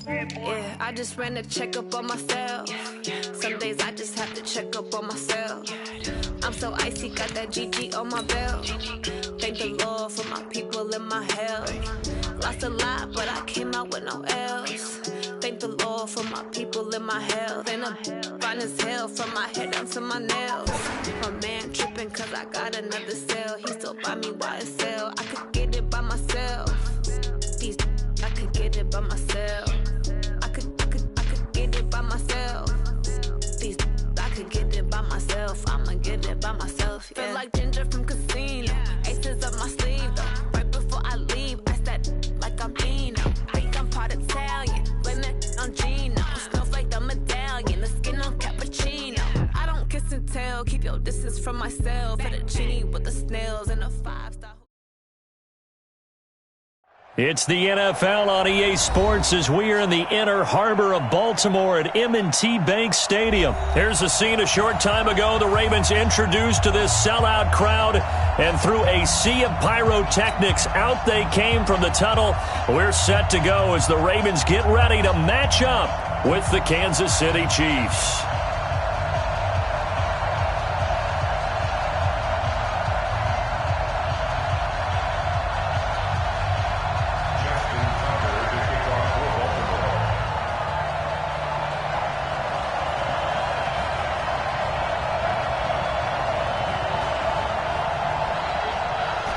Yeah, I just ran a checkup on myself. Some days I just have to check up on myself. I'm so icy, got that GG on my belt. Thank the Lord for my people and my health. Lost a lot, but I came out with no L's. Thank the Lord for my people and my health. And I'm fine as hell from my head down to my nails. My man tripping cause I got another cell. He still buy me YSL. I could get it by myself. These I could get it by myself. I could get it by myself. These I could get it by myself. I'ma get it by myself. Yeah. Feel like Ginger from Casino. Aces up my sleeve though. Right before I leave, I said like I'm Eno. Think I'm part Italian. Blame that on Gino. Snowflake the medallion. The skin on cappuccino. I don't kiss and tell. Keep your distance from myself. Fettuccine with the snails and a 5-star. It's the NFL on EA Sports as we are in the inner harbor of Baltimore at M&T Bank Stadium. Here's a scene a short time ago. The Ravens introduced to this sellout crowd, and through a sea of pyrotechnics, out they came from the tunnel. We're set to go as the Ravens get ready to match up with the Kansas City Chiefs.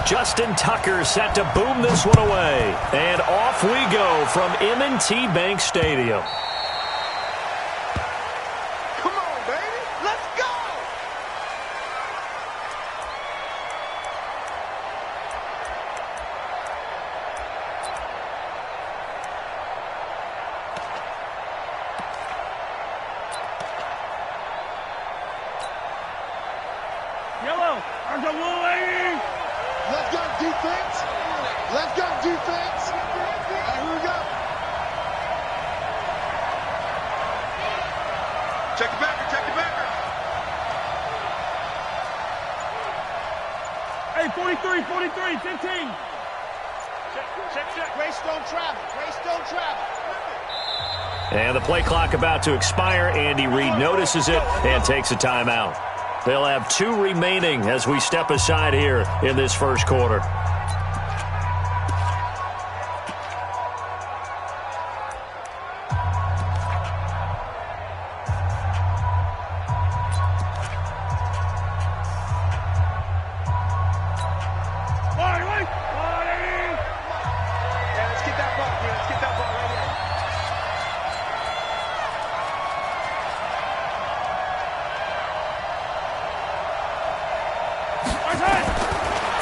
Josten Tucker set to boom this one away. And off we go from M&T Bank Stadium. Come on, baby. Let's go! Yellow, there's a blue lady! Let's go defense. Let's go defense. All right, here we go. Check the backer. Check the backer. Hey, 43, 15. Check. Grace don't travel. Grace don't travel. And the play clock about to expire. Andy Reid notices it and takes a timeout. They'll have 2 remaining as we step aside here in this first quarter.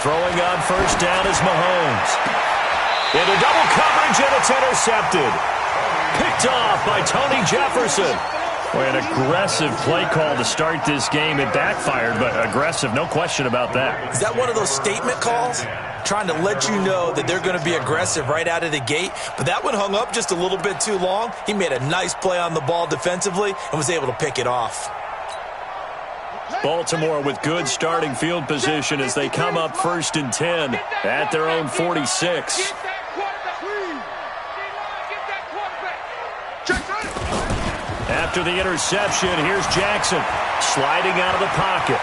Throwing on first down is Mahomes. Into double coverage, and it's intercepted. Picked off by Tony Jefferson. Boy, an aggressive play call to start this game. It backfired, but aggressive, no question about that. Is that one of those statement calls? Trying to let you know that they're going to be aggressive right out of the gate. But that one hung up just a little bit too long. He made a nice play on the ball defensively and was able to pick it off. Baltimore with good starting field position as they come up 1st and 10 at their own 46. After the interception, here's Jackson sliding out of the pocket.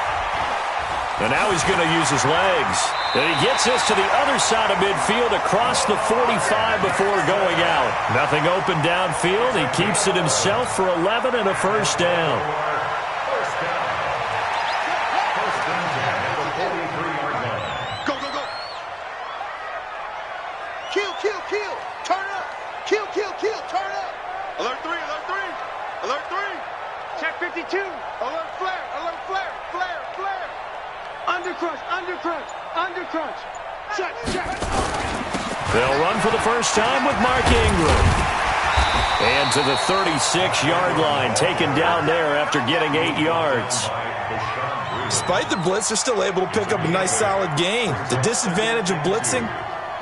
And now he's going to use his legs. And he gets this to the other side of midfield across the 45 before going out. Nothing open downfield. He keeps it himself for 11 and a first down. Kill. Turn up. Kill. Turn up. Alert 3. Alert 3. Check 52. Alert flare. Undercrunch. Check. They'll run for the first time with Mark Ingram. And to the 36-yard line, taken down there after getting 8 yards. Despite the blitz, they're still able to pick up a nice solid gain. The disadvantage of blitzing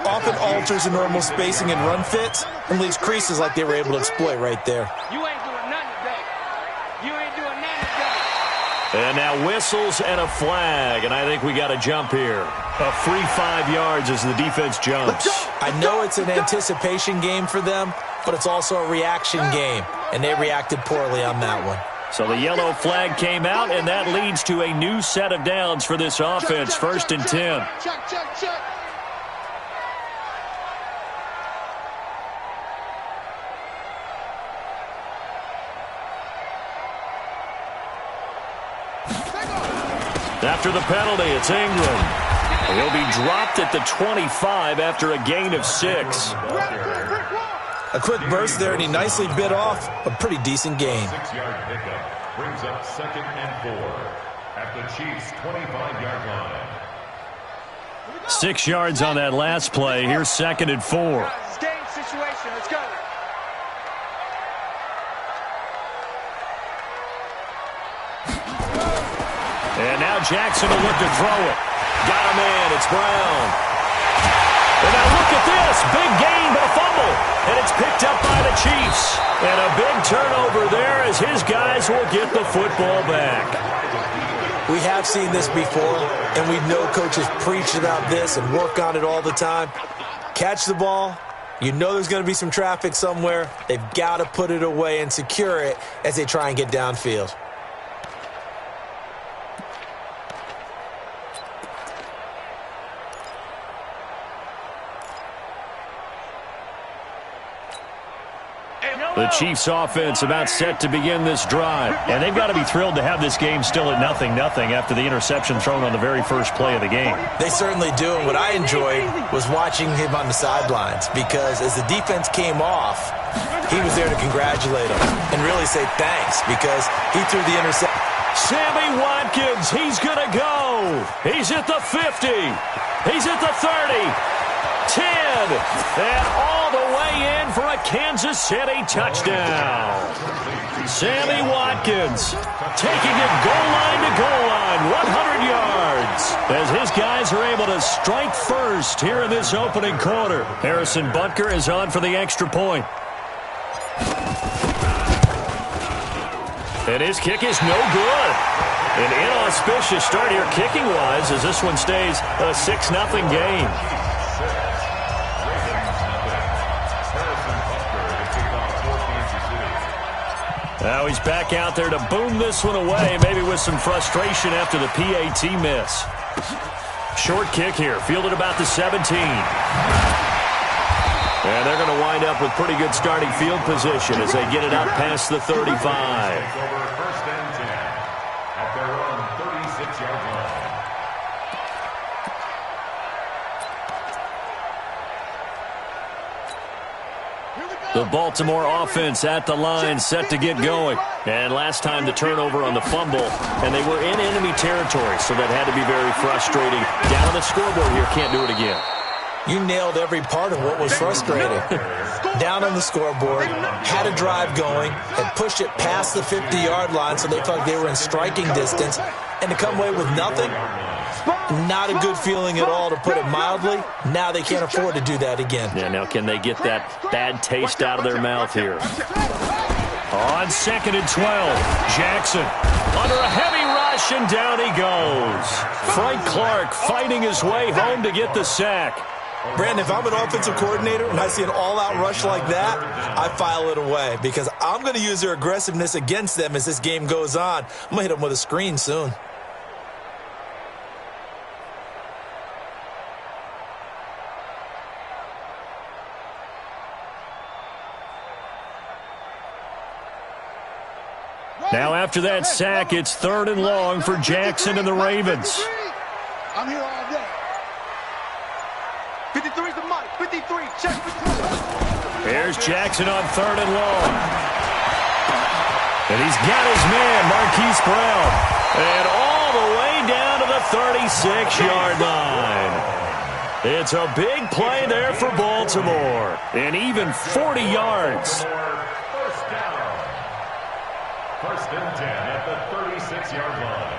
often alters the normal spacing and run fits and leaves creases like they were able to exploit right there. You ain't doing nothing today. And now whistles and a flag, and I think we got a jump here. A free 5 yards as the defense jumps. I know it's an anticipation game for them, but it's also a reaction game, and they reacted poorly on that one. So the yellow flag came out, and that leads to a new set of downs for this offense, 1st and 10. Check. After the penalty, it's England. He'll be dropped at the 25 after a gain of 6. A quick burst there, and he nicely bit off a pretty decent gain. 6-yard pickup brings up 2nd and 4 at the Chiefs' 25-yard line. 6 yards on that last play. Here's 2nd and 4. Game situation. Let's go. And now Jackson will look to throw it. Got a man. It's Brown. And now look at this. Big gain, but a fumble. And it's picked up by the Chiefs. And a big turnover there as his guys will get the football back. We have seen this before, and we know coaches preach about this and work on it all the time. Catch the ball. You know there's going to be some traffic somewhere. They've got to put it away and secure it as they try and get downfield. The Chiefs offense about set to begin this drive. And they've got to be thrilled to have this game still at 0-0 after the interception thrown on the very first play of the game. They certainly do. And what I enjoyed was watching him on the sidelines, because as the defense came off, he was there to congratulate them and really say thanks, because he threw the interception. Sammy Watkins, he's going to go. He's at the 50. He's at the 30. 10, and all the way in for a Kansas City touchdown. Sammy Watkins taking it goal line to goal line, 100 yards, as his guys are able to strike first here in this opening quarter. Harrison Butker is on for the extra point. And his kick is no good. An inauspicious start here kicking-wise as this one stays a 6-0 game. Now he's back out there to boom this one away, maybe with some frustration after the PAT miss. Short kick here, fielded about the 17. And they're going to wind up with pretty good starting field position as they get it out past the 35. Over 1st and 10 at their own 36-yard line. The Baltimore offense at the line, set to get going. And last time the turnover on the fumble, and they were in enemy territory, so that had to be very frustrating. Down on the scoreboard here, can't do it again. You nailed every part of what was frustrating. Down on the scoreboard, had a drive going, had pushed it past the 50-yard line so they felt like they were in striking distance, and to come away with nothing, not a good feeling at all, to put it mildly. Now they can't afford to do that again. Yeah, now can they get that bad taste out of their mouth here? On 2nd and 12, Jackson under a heavy rush, and down he goes. Frank Clark fighting his way home to get the sack. Brandon, if I'm an offensive coordinator and I see an all-out rush like that, I file it away, because I'm going to use their aggressiveness against them as this game goes on. I'm going to hit them with a screen soon. Now after that sack, it's 3rd and long for Jackson and the Ravens. I'm here all day. 53's the mic. 53. Check. Here's Jackson on 3rd and long. And he's got his man, Marquise Brown. And all the way down to the 36-yard line. It's a big play there for Baltimore. And even 40 yards. First down. 1st and 10 at the 36-yard line.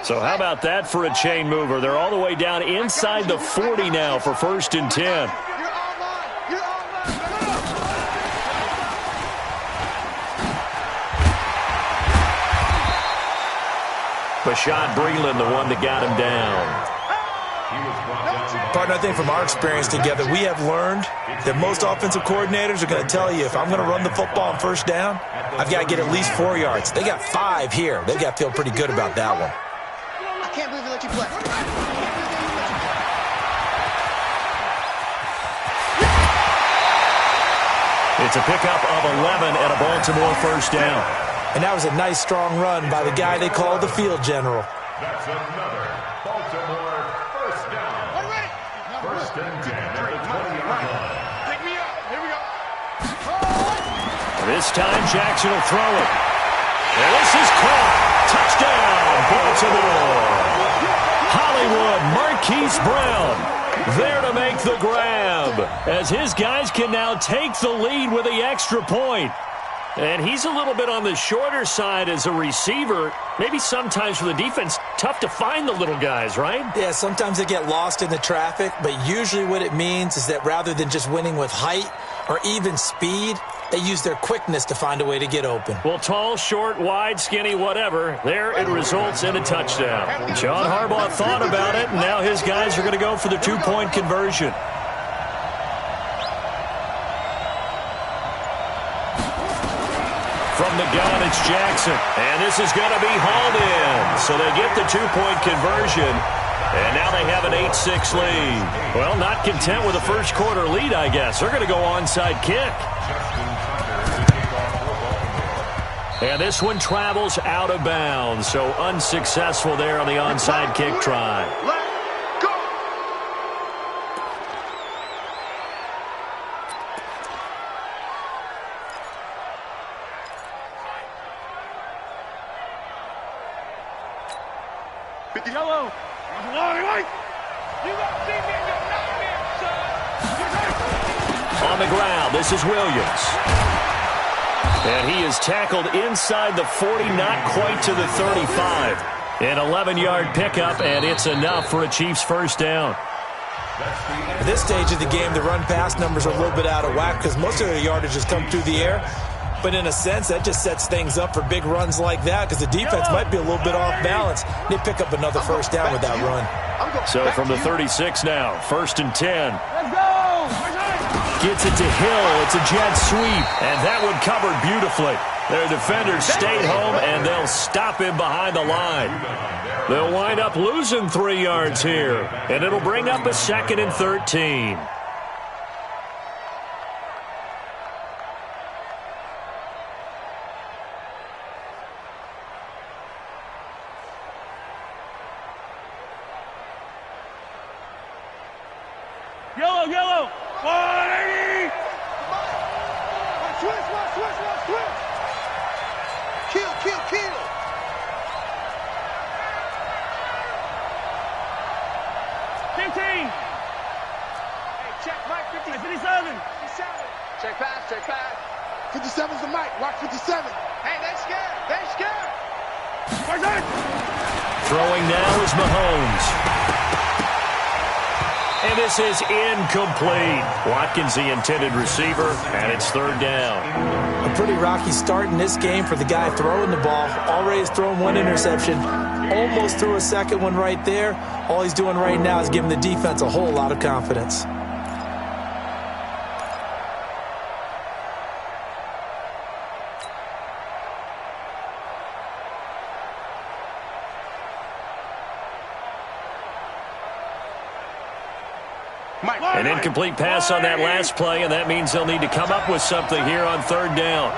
So how about that for a chain mover? They're all the way down inside the 40 now for 1st and 10. You're online. You're online. Bashad Breeland, the one that got him down. Partner, I think from our experience together, we have learned that most offensive coordinators are going to tell you, if I'm going to run the football on first down, I've got to get at least 4 yards. They got 5 here. They've got to feel pretty good about that one. I can't believe they let you play. It's a pickup of 11 and a Baltimore first down. And that was a nice, strong run by the guy they call the field general. That's another Baltimore first down. First and 10 at the 20-yard line. Pick me up. Here we go. This time Jackson will throw it. And this is caught. Touchdown, Baltimore. Hollywood Marquise Brown there to make the grab, as his guys can now take the lead with the extra point. And he's a little bit on the shorter side as a receiver. Maybe sometimes for the defense, tough to find the little guys, right? Yeah, sometimes they get lost in the traffic, but usually what it means is that rather than just winning with height or even speed, they use their quickness to find a way to get open. Well, tall, short, wide, skinny, whatever, there it results in a touchdown. John Harbaugh thought about it, and now his guys are going to go for the two-point conversion. From the gun, it's Jackson. And this is going to be hauled in. So they get the two-point conversion. And now they have an 8-6 lead. Well, not content with a first-quarter lead, I guess. They're going to go onside kick. And this one travels out of bounds. So unsuccessful there on the onside kick try. Yellow. On the ground, this is Williams. And he is tackled inside the 40, not quite to the 35. An 11-yard pickup, and it's enough for a Chiefs first down. At this stage of the game, the run-pass numbers are a little bit out of whack because most of their yardage has come through the air. But in a sense, that just sets things up for big runs like that because the defense might be a little bit off balance. They pick up another first down with that run. So from the 36 now, first and 10. Let's go! Gets it to Hill. It's a jet sweep. And that one covered beautifully. Their defenders stayed home, and they'll stop him behind the line. They'll wind up losing 3 yards here. And it'll bring up a 2nd and 13. Yellow! 180! Switch. Kill. 15! Hey, check, Mike, 57! Check pass. 57's the mic. Watch 57. Hey, they scared! Where's it? Throwing now is Mahomes. And this is incomplete. Watkins, the intended receiver, and it's third down. A pretty rocky start in this game for the guy throwing the ball. Already has thrown one interception. Almost threw a second one right there. All he's doing right now is giving the defense a whole lot of confidence. An incomplete pass on that last play, and that means they'll need to come up with something here on third down.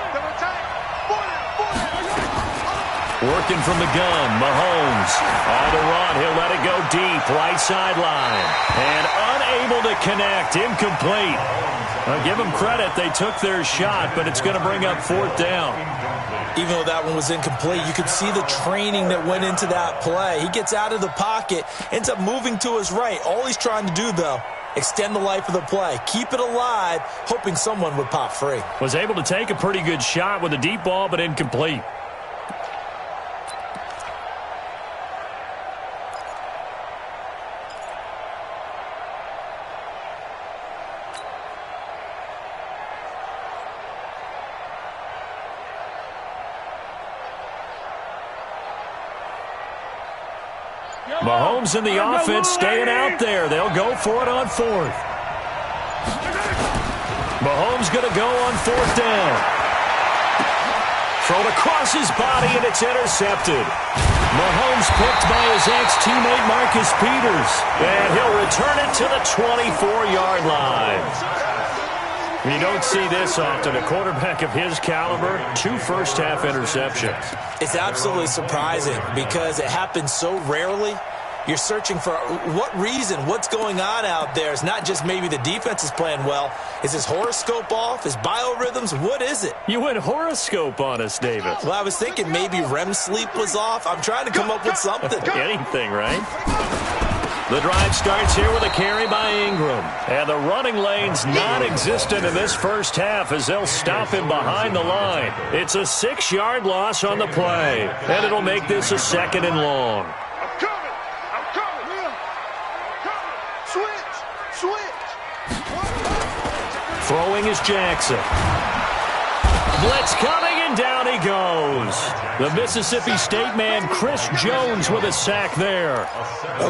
Working from the gun, Mahomes. On the run, he'll let it go deep, right sideline. And unable to connect, incomplete. I'll give them credit, they took their shot, but it's going to bring up fourth down. Even though that one was incomplete, you could see the training that went into that play. He gets out of the pocket, ends up moving to his right. All he's trying to do, though, extend the life of the play. Keep it alive, hoping someone would pop free. Was able to take a pretty good shot with a deep ball, but incomplete. Mahomes and the offense staying out there. They'll go for it on fourth. Mahomes going to go on fourth down. Thrown across his body, and it's intercepted. Mahomes picked by his ex-teammate Marcus Peters. And he'll return it to the 24-yard line. You don't see this often. A quarterback of his caliber, 2 first-half interceptions. It's absolutely surprising because it happens so rarely. You're searching for what reason, what's going on out there. It's not just maybe the defense is playing well. Is his horoscope off? His biorhythms? What is it? You went horoscope on us, David. Well, I was thinking maybe REM sleep was off. I'm trying to come up with something. Anything, right? The drive starts here with a carry by Ingram. And the running lane's non-existent in this first half as they'll stop him behind the line. It's a 6-yard loss on the play. And it'll make this a 2nd and long. Throwing is Jackson. Blitz coming, and down he goes. The Mississippi State man, Chris Jones, with a sack there.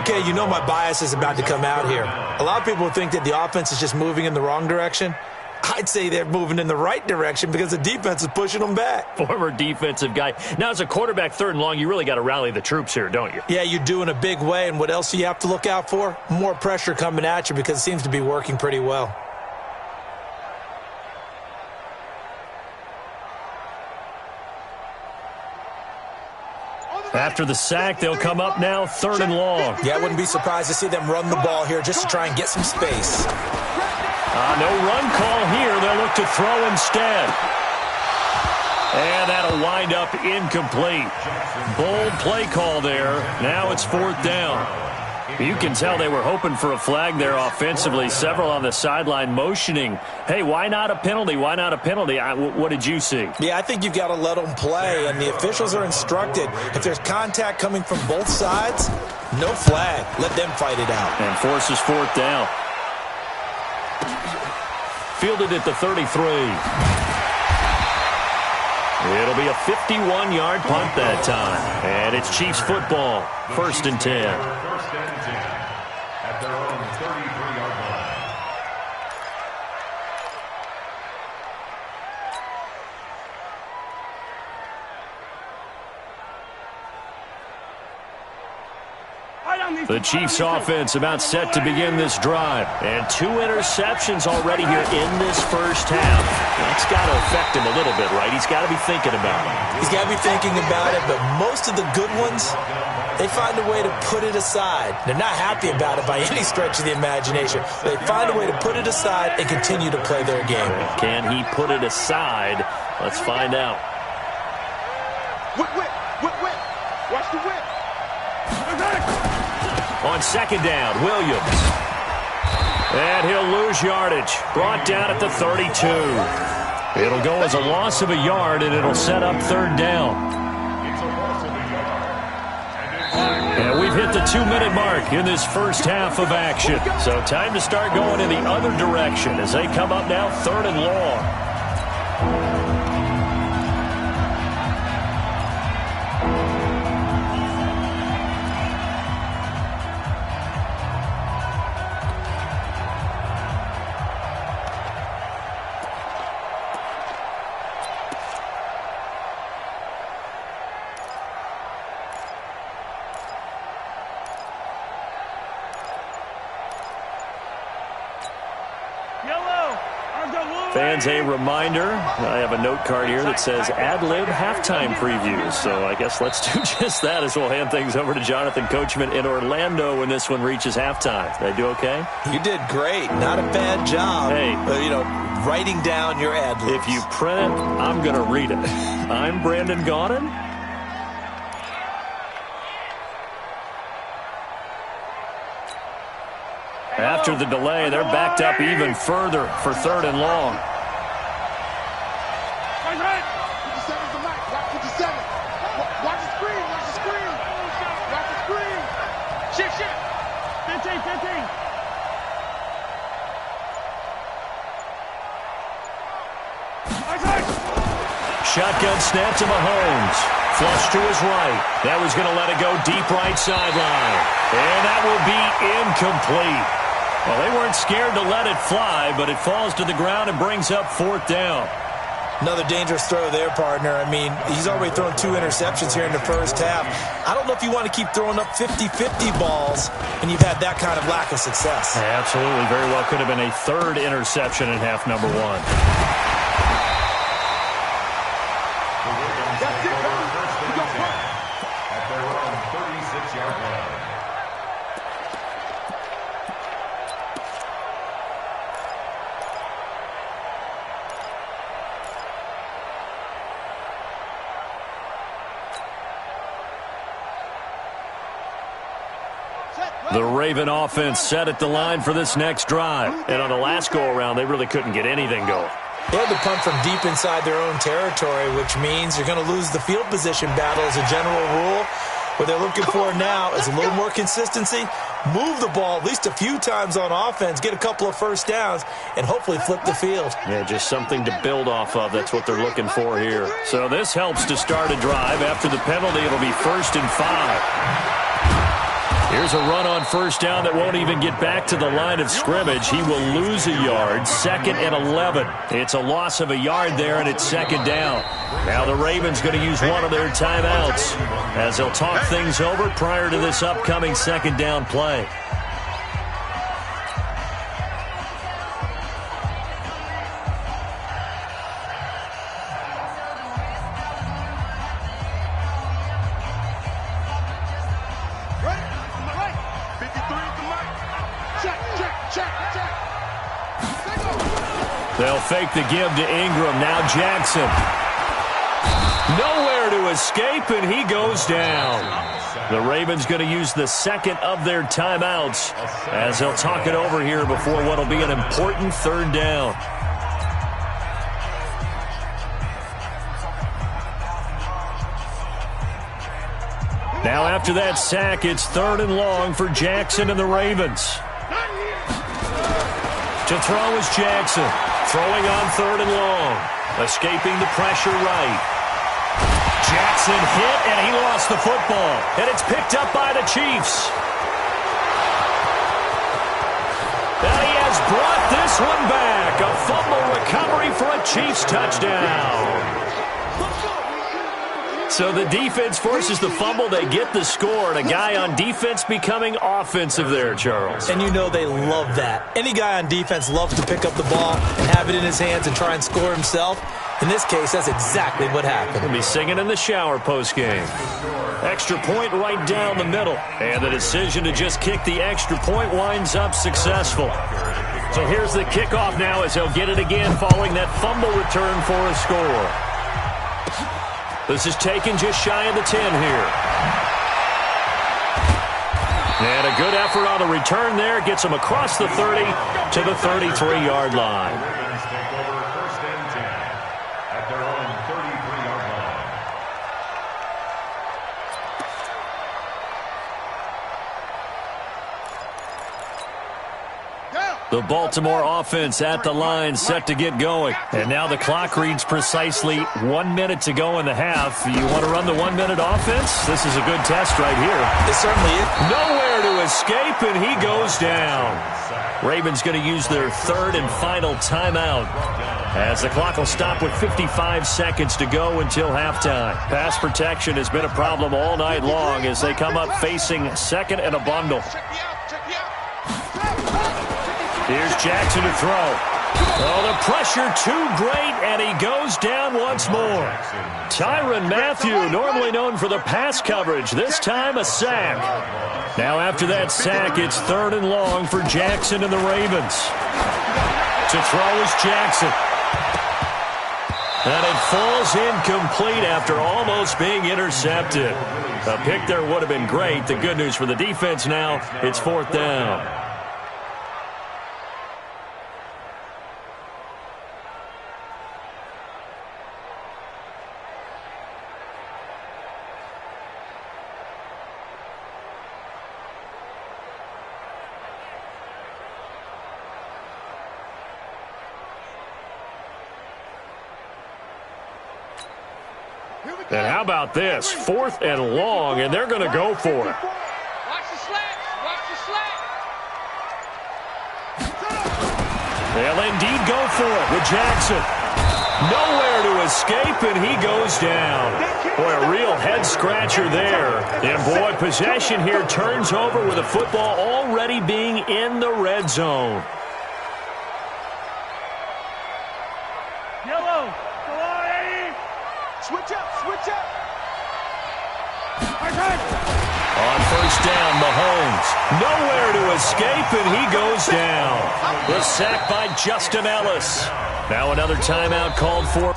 Okay, you know my bias is about to come out here. A lot of people think that the offense is just moving in the wrong direction. I'd say they're moving in the right direction because the defense is pushing them back. Former defensive guy. Now, as a quarterback, 3rd and long, you really got to rally the troops here, don't you? Yeah, you do in a big way. And what else do you have to look out for? More pressure coming at you because it seems to be working pretty well. After the sack, they'll come up now 3rd and long. Yeah, I wouldn't be surprised to see them run the ball here just to try and get some space. No run call here. They'll look to throw instead. And that'll wind up incomplete. Bold play call there. Now it's 4th down. You can tell they were hoping for a flag there offensively. Several on the sideline motioning, hey, why not a penalty? Why not a penalty? What did you see? Yeah, I think you've got to let them play, and the officials are instructed. If there's contact coming from both sides, no flag. Let them fight it out. And forces 4th down. Fielded at the 33. It'll be a 51-yard punt that time. And it's Chiefs football. 1st and 10. At their own 33-yard line. The Chiefs offense about set to begin this drive. And 2 interceptions already here in this first half. That's got to affect him a little bit, right? He's got to be thinking about it. He's got to be thinking about it, but most of the good ones, they find a way to put it aside. They're not happy about it by any stretch of the imagination. They find a way to put it aside and continue to play their game. Can he put it aside? Let's find out. Whip, whip, whip, whip. Watch the whip. On 2nd down, Williams. And he'll lose yardage. Brought down at the 32. It'll go as a loss of a yard, and it'll set up 3rd down. And we've hit the 2-minute mark in this first half of action. So time to start going in the other direction as they come up now 3rd and long. Fans, a reminder, I have a note card here that says ad-lib halftime previews. So I guess let's do just that as we'll hand things over to Jonathan Coachman in Orlando when this one reaches halftime. Did I do okay? You did great. Not a bad job. Hey. Writing down your ad-libs. If you print it, I'm going to read it. I'm Brandon Gaudin. After the delay, they're backed up even further for 3rd and long. Watch the screen, watch the screen. Watch the screen. Shift. 15. Shotgun snap to Mahomes. Flush to his right. That was going to let it go deep right sideline. And that will be incomplete. Well, they weren't scared to let it fly, but it falls to the ground and brings up 4th down. Another dangerous throw there, partner. I mean, he's already thrown 2 interceptions here in the first half. I don't know if you want to keep throwing up 50-50 balls when you've had that kind of lack of success. Absolutely. Very well could have been a 3rd interception in half number 1. That's it, baby. We go play. At their own 36-yard line. The Raven offense set at the line for this next drive. And on the last go-around, they really couldn't get anything going. They had to punt from deep inside their own territory, which means you're going to lose the field position battle as a general rule. What they're looking for now is a little more consistency, move the ball at least a few times on offense, get a couple of first downs, and hopefully flip the field. Yeah, just something to build off of. That's what they're looking for here. So this helps to start a drive. After the penalty, it'll be 1st and 5. Here's a run on 1st down that won't even get back to the line of scrimmage. He will lose a yard, 2nd and 11. It's a loss of a yard there, and it's 2nd down. Now the Ravens going to use one of their timeouts as they'll talk things over prior to this upcoming 2nd down play. They'll fake the give to Ingram. Now Jackson. Nowhere to escape, and he goes down. The Ravens going to use the 2nd of their timeouts as they'll talk it over here before what will be an important 3rd down. Now after that sack, it's 3rd and long for Jackson and the Ravens. To throw is Jackson. Throwing on 3rd and long. Escaping the pressure right. Jackson hit, and he lost the football. And it's picked up by the Chiefs. And he has brought this one back. A fumble recovery for a Chiefs touchdown. So the defense forces the fumble. They get the score, and a guy on defense becoming offensive there, Charles. And you know they love that. Any guy on defense loves to pick up the ball and have it in his hands and try and score himself. In this case, that's exactly what happened. He'll be singing in the shower post-game. Extra point right down the middle. And the decision to just kick the extra point winds up successful. So here's the kickoff now as they'll get it again following that fumble return for a score. This is taken just shy of the 10 here. And a good effort on the return there. Gets him across the 30 to the 33-yard line. Ravens take over 1st and 10 at their own 33-yard line. The Baltimore offense at the line, set to get going. And now the clock reads precisely 1 minute to go in the half. You want to run the 1 minute offense? This is a good test right here. It certainly is. Nowhere to escape, and he goes down. Ravens going to use their 3rd and final timeout as the clock will stop with 55 seconds to go until halftime. Pass protection has been a problem all night long as they come up facing 2nd and a bundle. Here's Jackson to throw. Oh, the pressure too great, and he goes down once more. Tyrann Mathieu, normally known for the pass coverage, this time a sack. Now after that sack, it's 3rd and long for Jackson and the Ravens. To throw is Jackson. And it falls incomplete after almost being intercepted. A pick there would have been great. The good news for the defense now, it's 4th down. Here we go. And how about this? 4th and long, and they're going to go for it. Watch the slats. Watch the slats. They'll indeed go for it with Jackson. Nowhere to escape, and he goes down. Boy, a real head-scratcher there. And, boy, possession here turns over with the football already being in the red zone. Yellow. Go on, Eddie. Switch up. Switch up. On first down, Mahomes. Nowhere to escape, and he goes down. The sack by Josten Ellis. Now another timeout called for.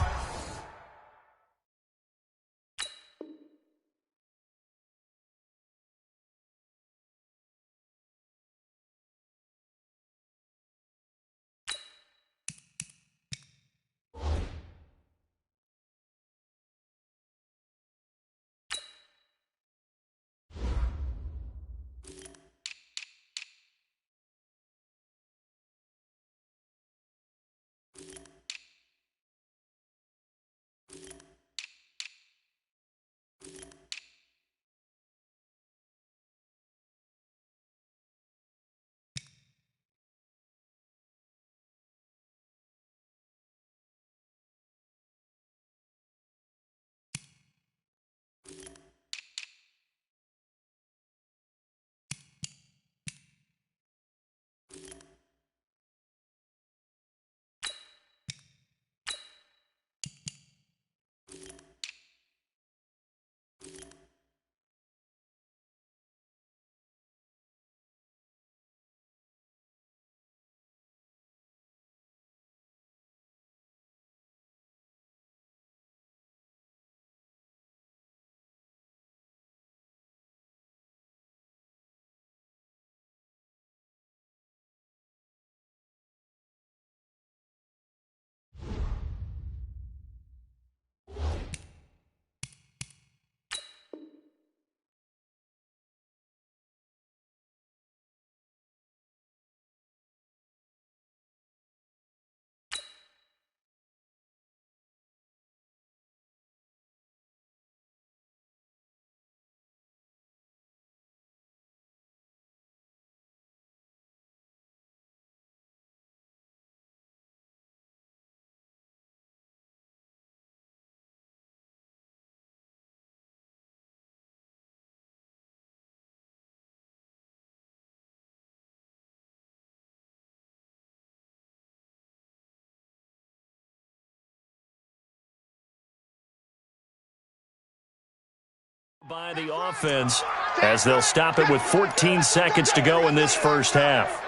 By the offense as they'll stop it with 14 seconds to go in this first half.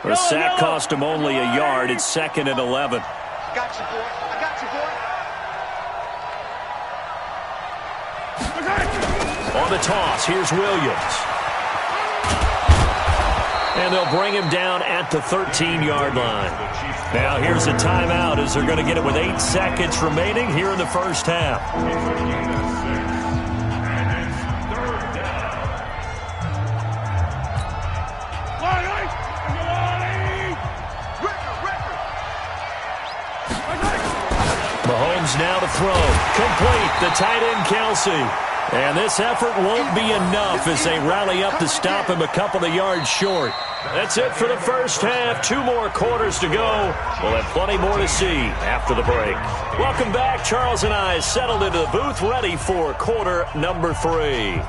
The sack cost him only a yard. It's 2nd and 11. I got you, boy. I got you, boy. On the toss, here's Williams. And they'll bring him down at the 13-yard line. Now here's a timeout as they're going to get it with 8 seconds remaining here in the first half. Mahomes now to throw. Complete. The tight end, Kelsey. And this effort won't be enough as they rally up to stop him a couple of yards short. That's it for the first half. 2 more quarters to go. We'll have plenty more to see after the break. Welcome back. Charles and I settled into the booth ready for quarter number 3.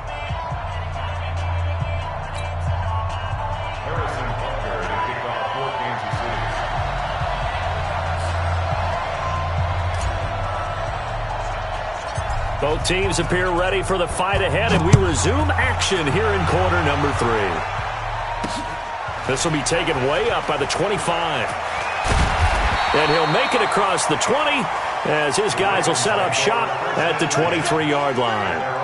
Both teams appear ready for the fight ahead, and we resume action here in quarter number 3. This will be taken way up by the 25. And he'll make it across the 20 as his guys will set up shop at the 23-yard line.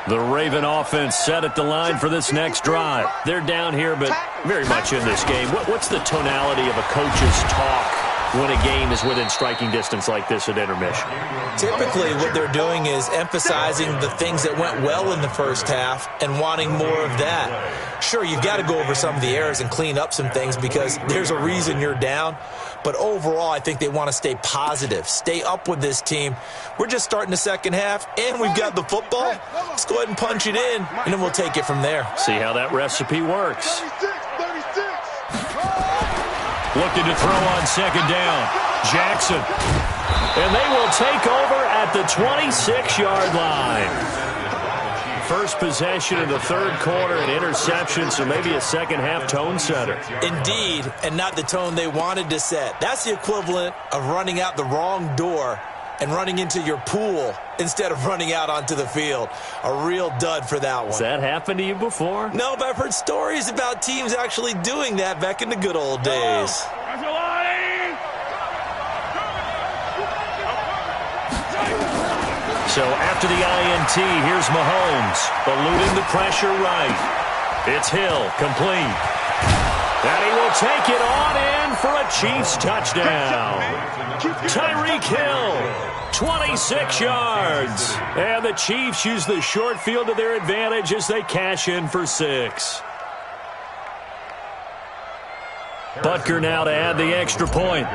The Raven offense set at the line for this next drive. They're down here, but very much in this game. What's the tonality of a coach's talk when a game is within striking distance like this at intermission? Typically, what they're doing is emphasizing the things that went well in the first half and wanting more of that. Sure, you've got to go over some of the errors and clean up some things because there's a reason you're down. But overall, I think they want to stay positive, stay up with this team. We're just starting the second half, and we've got the football. Let's go ahead and punch it in, and then we'll take it from there. See how that recipe works. 36. Looking to throw on second down. Jackson. And they will take over at the 26-yard line. First possession in the third quarter, an interception, so maybe a second-half tone setter. Indeed, and not the tone they wanted to set. That's the equivalent of running out the wrong door and running into your pool instead of running out onto the field. A real dud for that one. Has that happened to you before? No, but I've heard stories about teams actually doing that back in the good old days. So after the INT, here's Mahomes, eluding the pressure right. It's Hill, complete. And he will take it on in for a Chiefs touchdown. Tyreek Hill, 26 yards. And the Chiefs use the short field to their advantage as they cash in for 6. Butker now to add the extra point.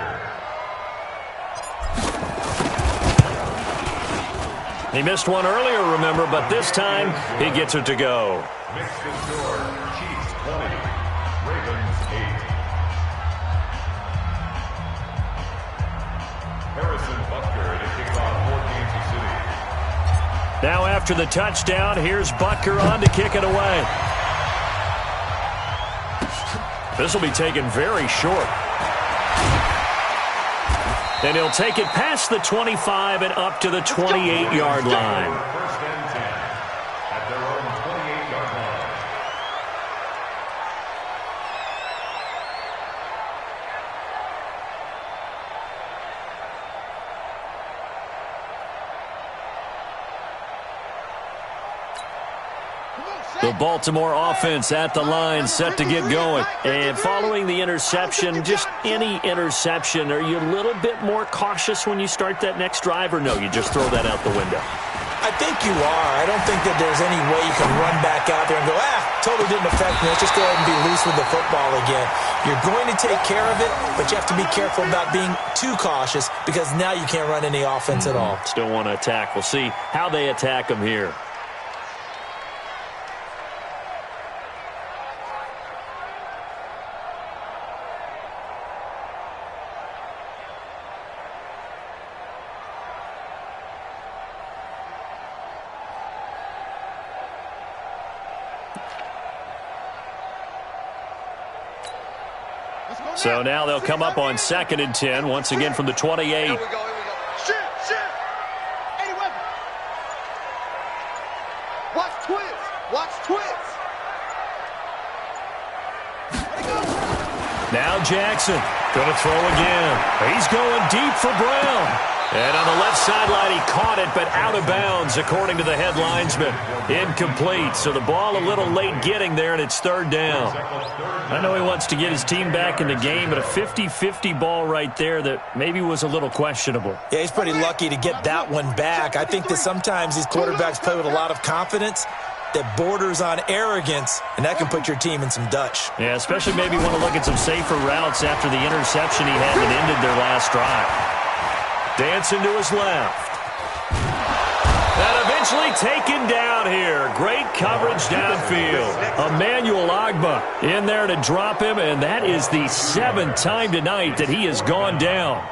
He missed one earlier, remember, but this time he gets it to go. Makes the score, Chiefs 20, Ravens 8. Harrison Butker to kick off for Kansas City. Now after the touchdown, here's Butker on to kick it away. This will be taken very short. And he'll take it past the 25 and up to the 28-yard line. First and 10 at their own 28-yard line. The Baltimore offense at the line, set to get going. And following the interception, just any interception, are you a little bit more cautious when you start that next drive, or no, you just throw that out the window? I think you are. I don't think that there's any way you can run back out there and go, totally didn't affect me. Let's just go ahead and be loose with the football again. You're going to take care of it, but you have to be careful about being too cautious because now you can't run any offense at all. Still want to attack. We'll see how they attack them here. So now they'll come up on 2nd and 10, once again from the 28. Here we go. Shit. 80 weapon. Watch twins. Now Jackson going to throw again. He's going deep for Brown. And on the left sideline, he caught it, but out of bounds, according to the head linesman. Incomplete, so the ball a little late getting there, and it's 3rd down. I know he wants to get his team back in the game, but a 50-50 ball right there that maybe was a little questionable. Yeah, he's pretty lucky to get that one back. I think that sometimes these quarterbacks play with a lot of confidence that borders on arrogance, and that can put your team in some Dutch. Yeah, especially maybe want to look at some safer routes after the interception he had that ended their last drive. Dancing to his left. And eventually taken down here. Great coverage downfield. Emmanuel Ogbah in there to drop him, and that is the 7th time tonight that he has gone down.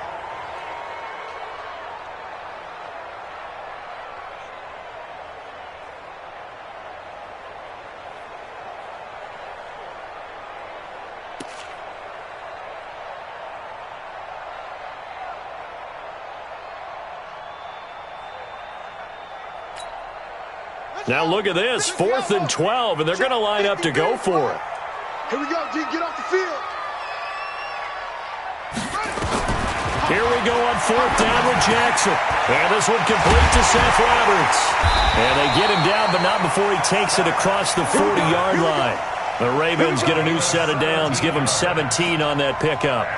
Now look at this, 4th and 12, and they're going to line up to go for it. Here we go, G. Get off the field. Here we go on 4th down with Jackson. And this one complete to Seth Roberts. And they get him down, but not before he takes it across the 40-yard line. The Ravens get a new set of downs, give them 17 on that pickup.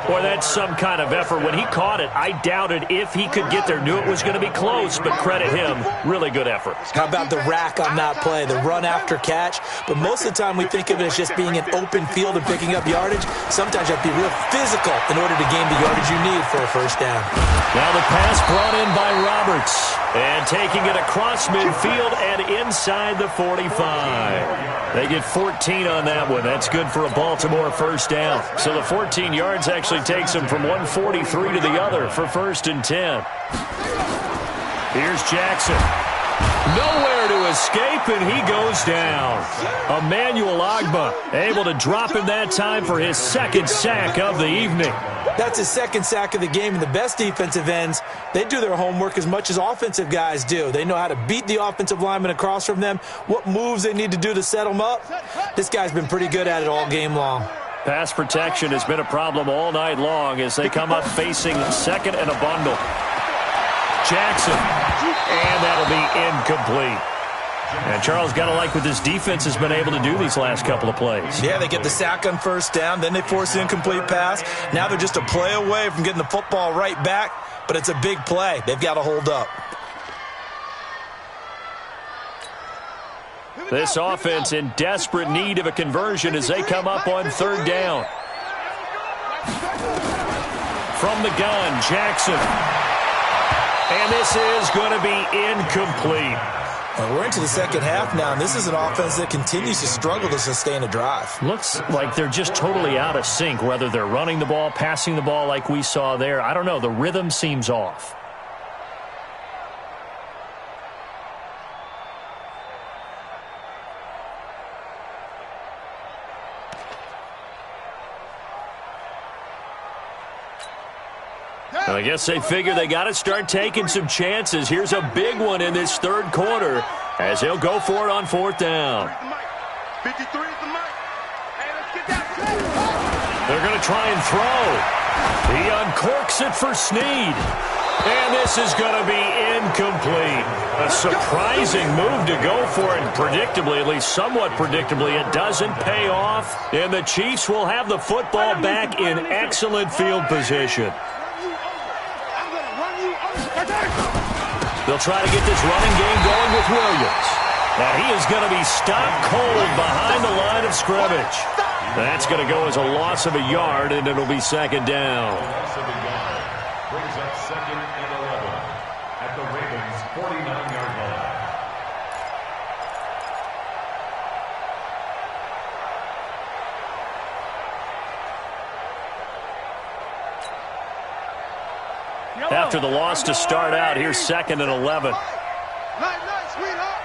Boy, that's some kind of effort. When he caught it, I doubted if he could get there. Knew it was going to be close, but credit him. Really good effort. How about the rack on that play, the run after catch? But most of the time we think of it as just being an open field and picking up yardage. Sometimes you have to be real physical in order to gain the yardage you need for a first down. Now the pass brought in by Roberts. And taking it across midfield and inside the 45. They get 14 on that one. That's good for a Baltimore first down. So the 14 yards actually takes them from 143 to the other for 1st and 10. Here's Jackson. Nowhere to escape, and he goes down. Emmanuel Ogbah able to drop him that time for his 2nd sack of the evening. That's his 2nd sack of the game, and the best defensive ends, they do their homework as much as offensive guys do. They know how to beat the offensive lineman across from them, what moves they need to do to set them up. This guy's been pretty good at it all game long. Pass protection has been a problem all night long as they come up facing 2nd and a bundle. Jackson, and that'll be incomplete. And Charles, got to like what this defense has been able to do these last couple of plays. Yeah, they get the sack on first down, then they force the incomplete pass. Now they're just a play away from getting the football right back, but it's a big play. They've got to hold up. This offense in desperate need of a conversion as they come up on 3rd down. From the gun, Jackson. And this is going to be incomplete. Well, we're into the 2nd half now, and this is an offense that continues to struggle to sustain a drive. Looks like they're just totally out of sync, whether they're running the ball, passing the ball like we saw there. I don't know. The rhythm seems off. I guess they figure they got to start taking some chances. Here's a big one in this 3rd quarter as he'll go for it on 4th down. 53 is the mic. Hey, let's get that. They're going to try and throw. He uncorks it for Snead. And this is going to be incomplete. A surprising move to go for it. Predictably, at least somewhat predictably, it doesn't pay off. And the Chiefs will have the football back in excellent field position. They'll try to get this running game going with Williams. Now he is going to be stopped cold behind the line of scrimmage. That's going to go as a loss of a yard, and it'll be 2nd down. Loss of a yard brings up 2nd and 11 at the Ravens' 49-yard line. After the loss to start out, here's 2nd and 11. Nice, sweetheart.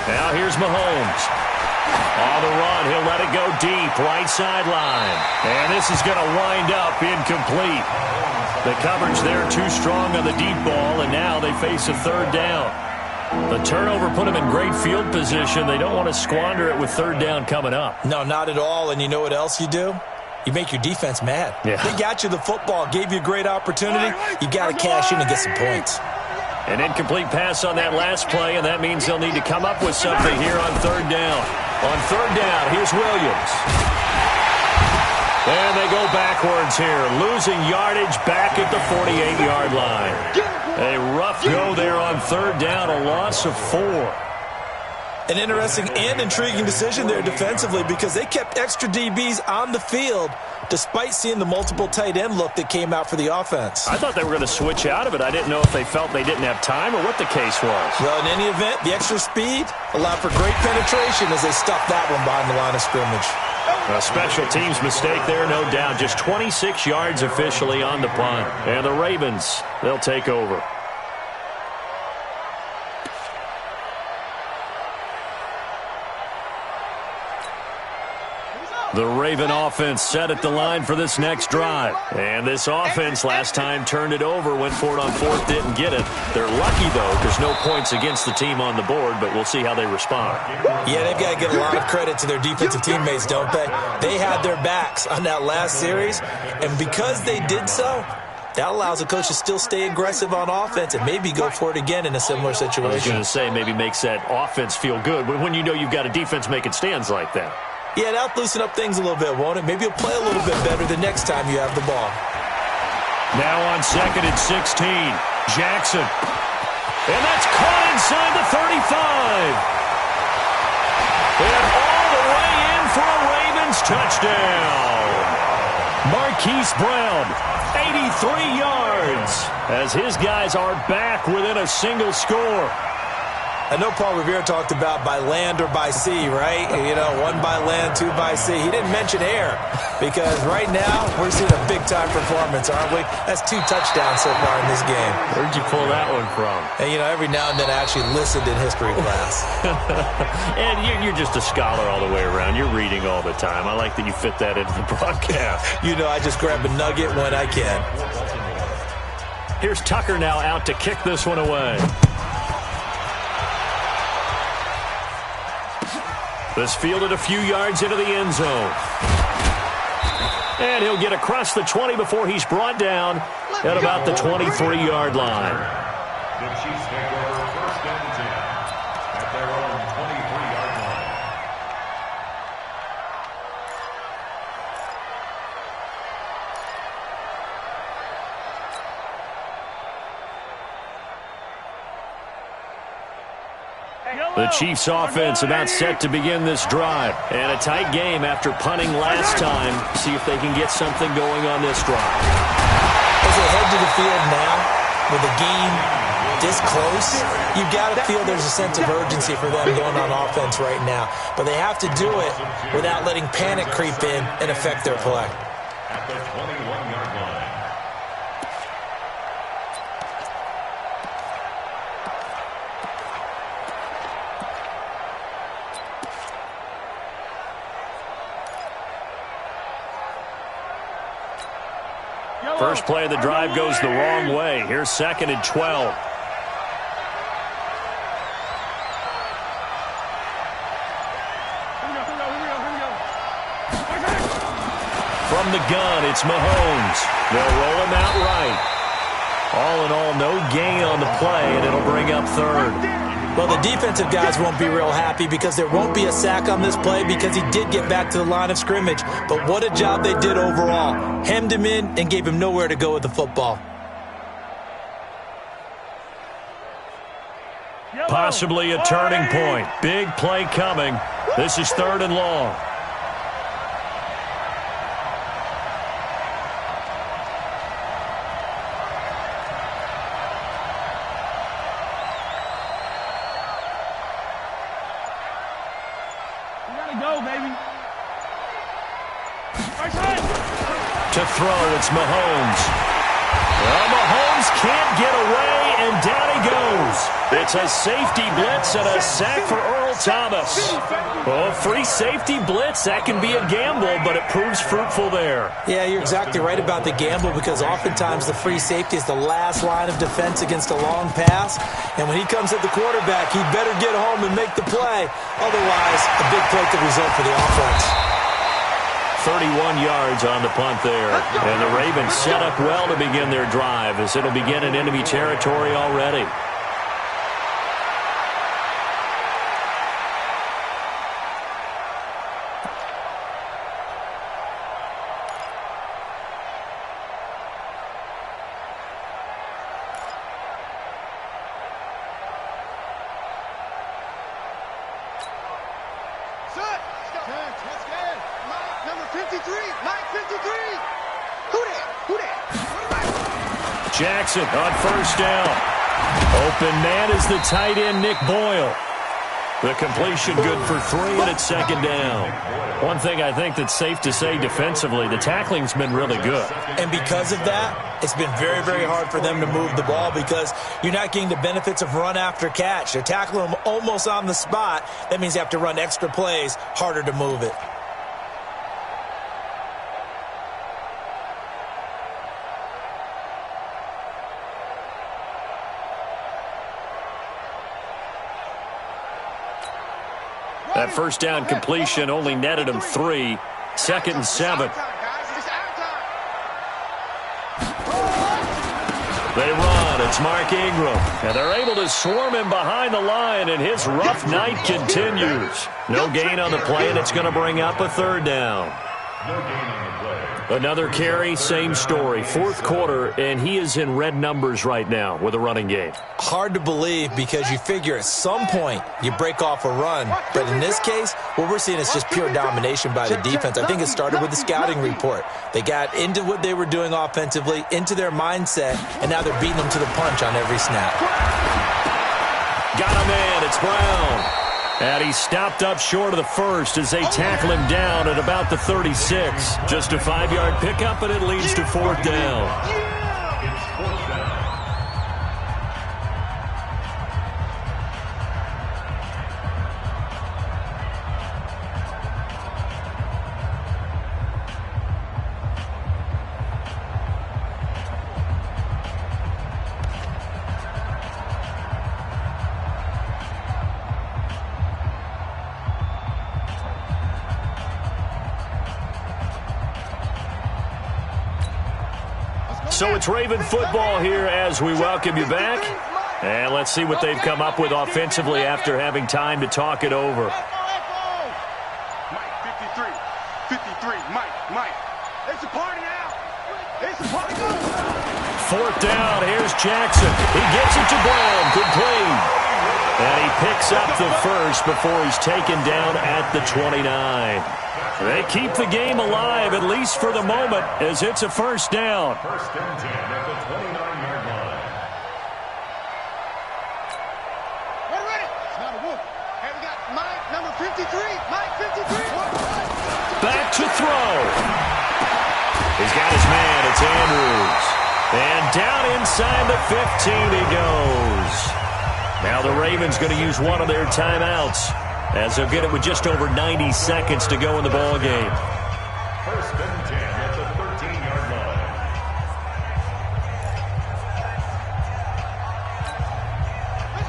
Now here's Mahomes. On the run, he'll let it go deep, right sideline. And this is going to wind up incomplete. The coverage there too strong on the deep ball, and now they face a 3rd down. The turnover put them in great field position. They don't want to squander it with 3rd down coming up. No, not at all. And you know what else you do? You make your defense mad. Yeah. They got you the football, gave you a great opportunity. You got to cash in and get some points. An incomplete pass on that last play, and that means they'll need to come up with something here on 3rd down. On 3rd down, here's Williams. And they go backwards here, losing yardage back at the 48-yard line. A rough go there on 3rd down, a loss of 4. An interesting and intriguing decision there defensively because they kept extra DBs on the field despite seeing the multiple tight end look that came out for the offense. I thought they were going to switch out of it. I didn't know if they felt they didn't have time or what the case was. Well, in any event, the extra speed allowed for great penetration as they stuffed that one behind the line of scrimmage. A special teams mistake there, no doubt. Just 26 yards officially on the punt. And the Ravens, they'll take over. The Raven offense set at the line for this next drive. And this offense last time turned it over, went for it on 4th, didn't get it. They're lucky, though, because no points against the team on the board, but we'll see how they respond. Yeah, they've got to give a lot of credit to their defensive teammates, don't they? They had their backs on that last series, and because they did so, That allows the coach to still stay aggressive on offense and maybe go for it again in a similar situation. I was going to say maybe makes that offense feel good when you know you've got a defense making stands like that. Yeah, that'll loosen up things a little bit, won't it? Maybe you'll play a little bit better the next time you have the ball. Now on 2nd and 16, Jackson. And that's caught inside the 35. And all the way in for a Ravens touchdown. Marquise Brown, 83 yards, as his guys are back within a single score. I know Paul Revere talked about by land or by sea, right? You know, 1 by land, 2 by sea. He didn't mention air because right now we're seeing a big-time performance, aren't we? That's 2 touchdowns so far in this game. Where'd you pull that one from? And, you know, every now and then I actually listened in history class. And you're just a scholar all the way around. You're reading all the time. I like that you fit that into the broadcast. You know, I just grab a nugget when I can. Here's Tucker now out to kick this one away. This fielded a few yards into the end zone. And he'll get across the 20 before he's brought down at about the 23-yard line. The Chiefs take over 1st and 10 at their own 23-yard line. The Chiefs offense about set to begin this drive. And a tight game after punting last time. See if they can get something going on this drive. As they head to the field now, with the game this close, you've got to feel there's a sense of urgency for them going on offense right now. But they have to do it without letting panic creep in and affect their play. At the 21-yard line. First play of the drive goes the wrong way. Here's 2nd and 12. From the gun, it's Mahomes. They'll roll him out right. All in all, no gain on the play, and it'll bring up 3rd. Well, the defensive guys won't be real happy because there won't be a sack on this play because he did get back to the line of scrimmage. But what a job they did overall. Hemmed him in and gave him nowhere to go with the football. Possibly a turning point. Big play coming. This is 3rd and long. To throw, it's Mahomes. Well, Mahomes can't get away, and down he goes. It's a safety blitz and a sack for Earl Thomas. Well, free safety blitz, that can be a gamble, but it proves fruitful there. Yeah, you're exactly right about the gamble because oftentimes the free safety is the last line of defense against a long pass. And when he comes at the quarterback, he'd better get home and make the play. Otherwise, a big play could result for the offense. 31 yards on the punt there. And the Ravens set up well to begin their drive as it'll begin in enemy territory already. Jackson on 1st down. Open man is the tight end, Nick Boyle. The completion good for 3, and it's 2nd down. One thing I think that's safe to say defensively, the tackling's been really good. And because of that, it's been very, very hard for them to move the ball because you're not getting the benefits of run after catch. They're tackling them almost on the spot. That means you have to run extra plays, harder to move it. That 1st down completion only netted him 3. 2nd and 7. It's Mark Ingram. And they're able to swarm him behind the line, and his rough night continues. No gain on the play, and it's going to bring up a third down. No gain on the play. Another carry, same story. Fourth quarter, and he is in red numbers right now with a running game. Hard to believe because you figure at some point you break off a run. But in this case, what we're seeing is just pure domination by the defense. I think it started with the scouting report. They got into what they were doing offensively, into their mindset, and now they're beating them to the punch on every snap. Got a man. It's Brown. And he stopped up short of the first as they tackle him down at about the 36. Just a 5-yard pickup, and it leads to fourth down. It's fourth down. So it's Raven football here as we welcome you back. And let's see what they've come up with offensively after having time to talk it over. Mike, 53, Mike. It's a party now. It's a party. Fourth down, here's Jackson. He gets it to Brown, complete. And he picks up the first before he's taken down at the 29. They keep the game alive, at least for the moment, as it's a first down. First and 10 at the 29-yard line. Ready. It's not a whoop. Hey, we got Mike, number 53. Mike, 53. Back to throw. He's got his man. It's Andrews. And down inside the 15 he goes. Now the Ravens going to use one of their timeouts, as they'll get it with just over 90 seconds to go in the ball game. First and 10 at the 13-yard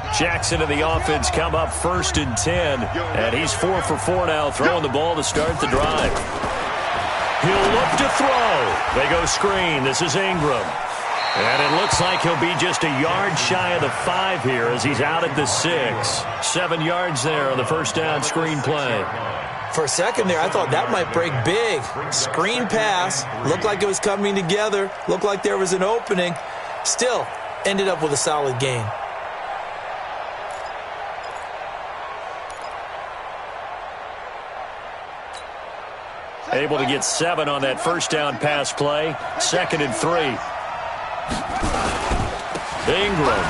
line. Jackson and the offense come up first and 10, and he's 4 for 4 now, throwing the ball to start the drive. He'll look to throw. They go screen. This is Ingram. And it looks like he'll be just a yard shy of the 5 here as he's out at the 6. 7 yards there on the first down screen play. For a second there, I thought that might break big. Screen pass. Looked like it was coming together. Looked like there was an opening. Still, ended up with a solid gain. Able to get 7 on that first down pass play. 2nd and 3. Ingram.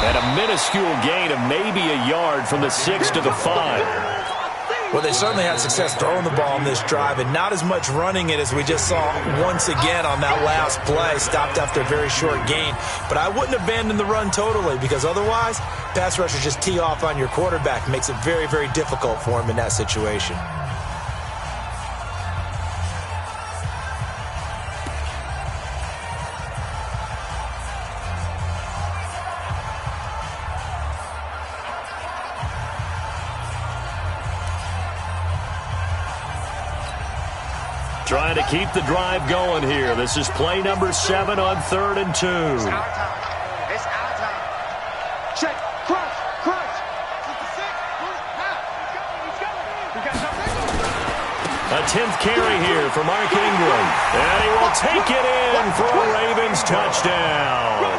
And a minuscule gain of maybe a yard from the 6 to the 5. Well, they certainly had success throwing the ball on this drive, and not as much running it as we just saw once again on that last play. Stopped after a very short gain. But I wouldn't abandon the run totally, because otherwise, pass rushers just tee off on your quarterback. Makes it very, very difficult for him in that situation. Trying to keep the drive going here. This is play number 7 on 3rd and 2. It's our time. Check. Crunch. A 10th carry here for Mark Ingram. And he will take it in for a Ravens touchdown.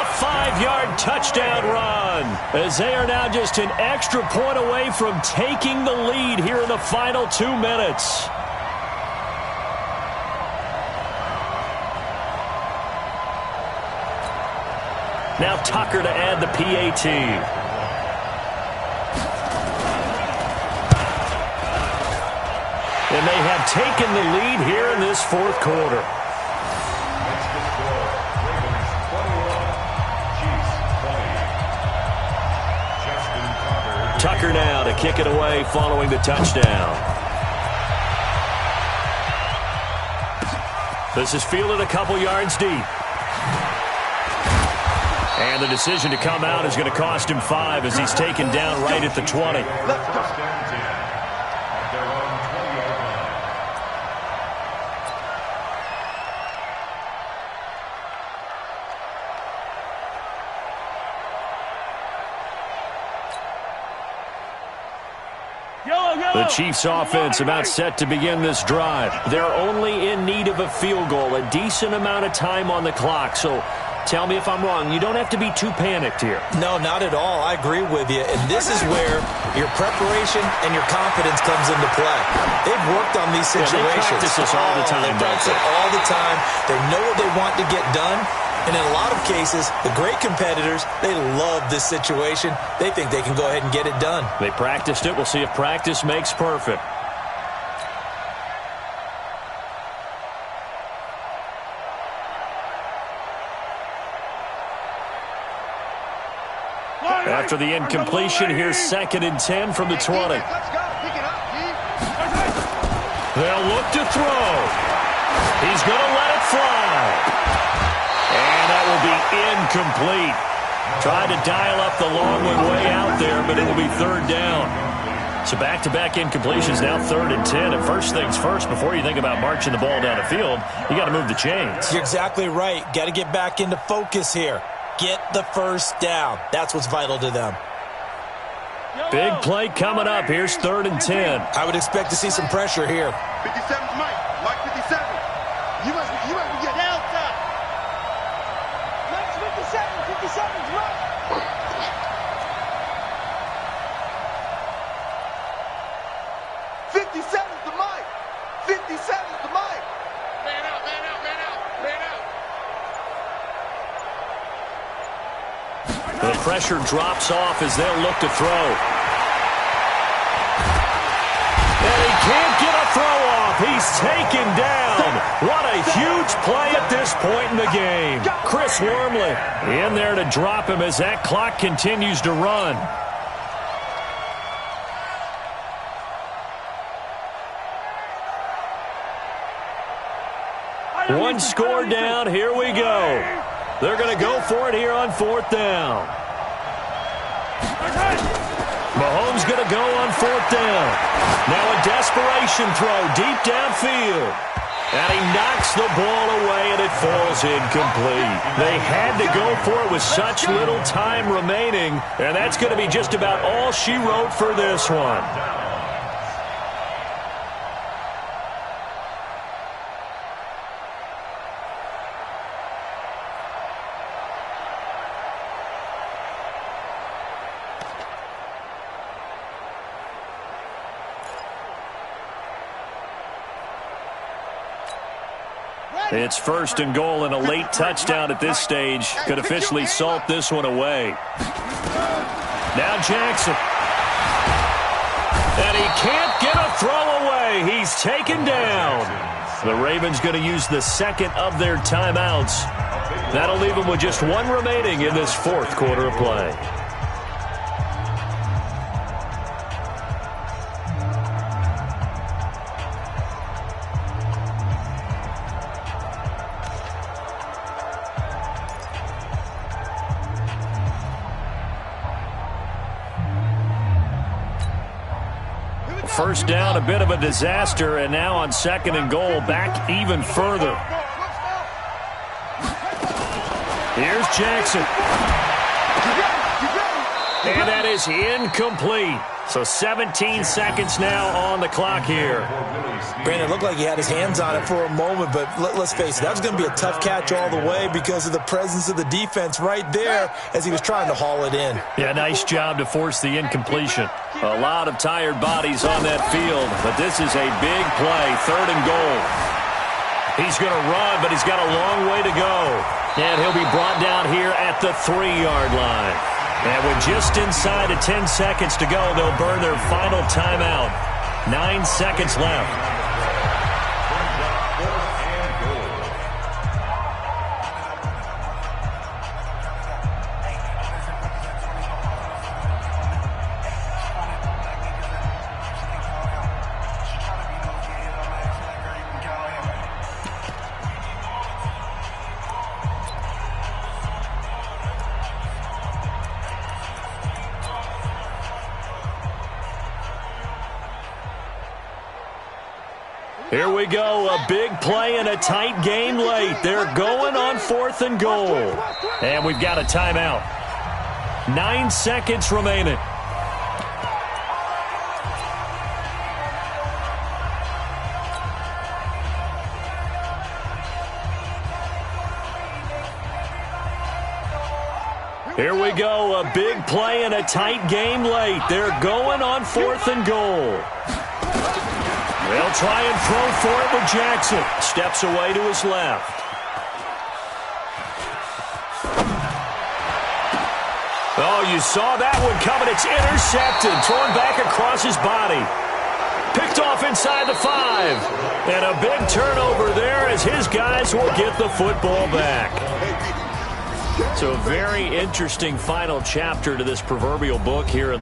A 5-yard touchdown run, as they are now just an extra point away from taking the lead here in the final 2 minutes. Now Tucker to add the PAT. And they have taken the lead here in this 4th quarter. That's the score. Ravens 21, Chiefs 20. Josten Tucker now to kick it away following the touchdown. This is fielded a couple yards deep. And the decision to come out is going to cost him 5 as he's taken down right at the 20. First and 10 at their own 20-yard line. The Chiefs offense about set to begin this drive. They're only in need of a field goal, a decent amount of time on the clock. So tell me if I'm wrong. You don't have to be too panicked here. No, not at all. I agree with you. And this is where your preparation and your confidence comes into play. They've worked on these situations. They practice this all the time. They practice it all the time. They know what they want to get done. And in a lot of cases, the great competitors, they love this situation. They think they can go ahead and get it done. They practiced it. We'll see if practice makes perfect. After the incompletion, here's 2nd and 10 from the 20. They'll look to throw. He's going to let it fly. And that will be incomplete. Tried to dial up the long one way out there, but it will be 3rd down. So back-to-back incompletions, now 3rd and 10. And first things first, before you think about marching the ball down the field, you got to move the chains. You're exactly right. Got to get back into focus here. Get the first down. That's what's vital to them. Big play coming up. Here's 3rd and 10. I would expect to see some pressure here. 57's Mike. Mike 57. You must be getting Delta. Mike's 57. 57's Mike. 57's the Mike. 57's the Mike. Man out, man out, man out, man out. The pressure drops off as they'll look to throw. And he can't get a throw off. He's taken down. What a huge play at this point in the game. Chris Wormley in there to drop him as that clock continues to run. One score down. Here we go. They're going to go for it here on 4th down. Mahomes going to go on 4th down. Now a desperation throw deep downfield. And he knocks the ball away, and it falls incomplete. They had to go for it with such little time remaining, and that's going to be just about all she wrote for this one. It's 1st and goal, and a late touchdown at this stage could officially salt this one away. Now Jackson. And he can't get a throw away. He's taken down. The Ravens going to use the 2nd of their timeouts. That'll leave them with just 1 remaining in this 4th quarter of play. First down, a bit of a disaster, and now on 2nd and goal, back even further. Here's Jackson. And that is incomplete. So 17 seconds now on the clock here. Brandon, it looked like he had his hands on it for a moment, but let's face it, that was going to be a tough catch all the way because of the presence of the defense right there as he was trying to haul it in. Yeah, nice job to force the incompletion. A lot of tired bodies on that field, but this is a big play, 3rd and goal. He's going to run, but he's got a long way to go. And he'll be brought down here at the 3-yard line. And with just inside of 10 seconds to go, they'll burn their final timeout. 9 seconds left. Here we go, a big play and a tight game late. They're going on 4th and goal. And we've got a timeout. 9 seconds remaining. Here we go, a big play and a tight game late. They're going on 4th and goal. They'll try and throw for it with Jackson. Steps away to his left. Oh, you saw that one coming. It's intercepted. Thrown back across his body. Picked off inside the 5. And a big turnover there as his guys will get the football back. So a very interesting final chapter to this proverbial book here.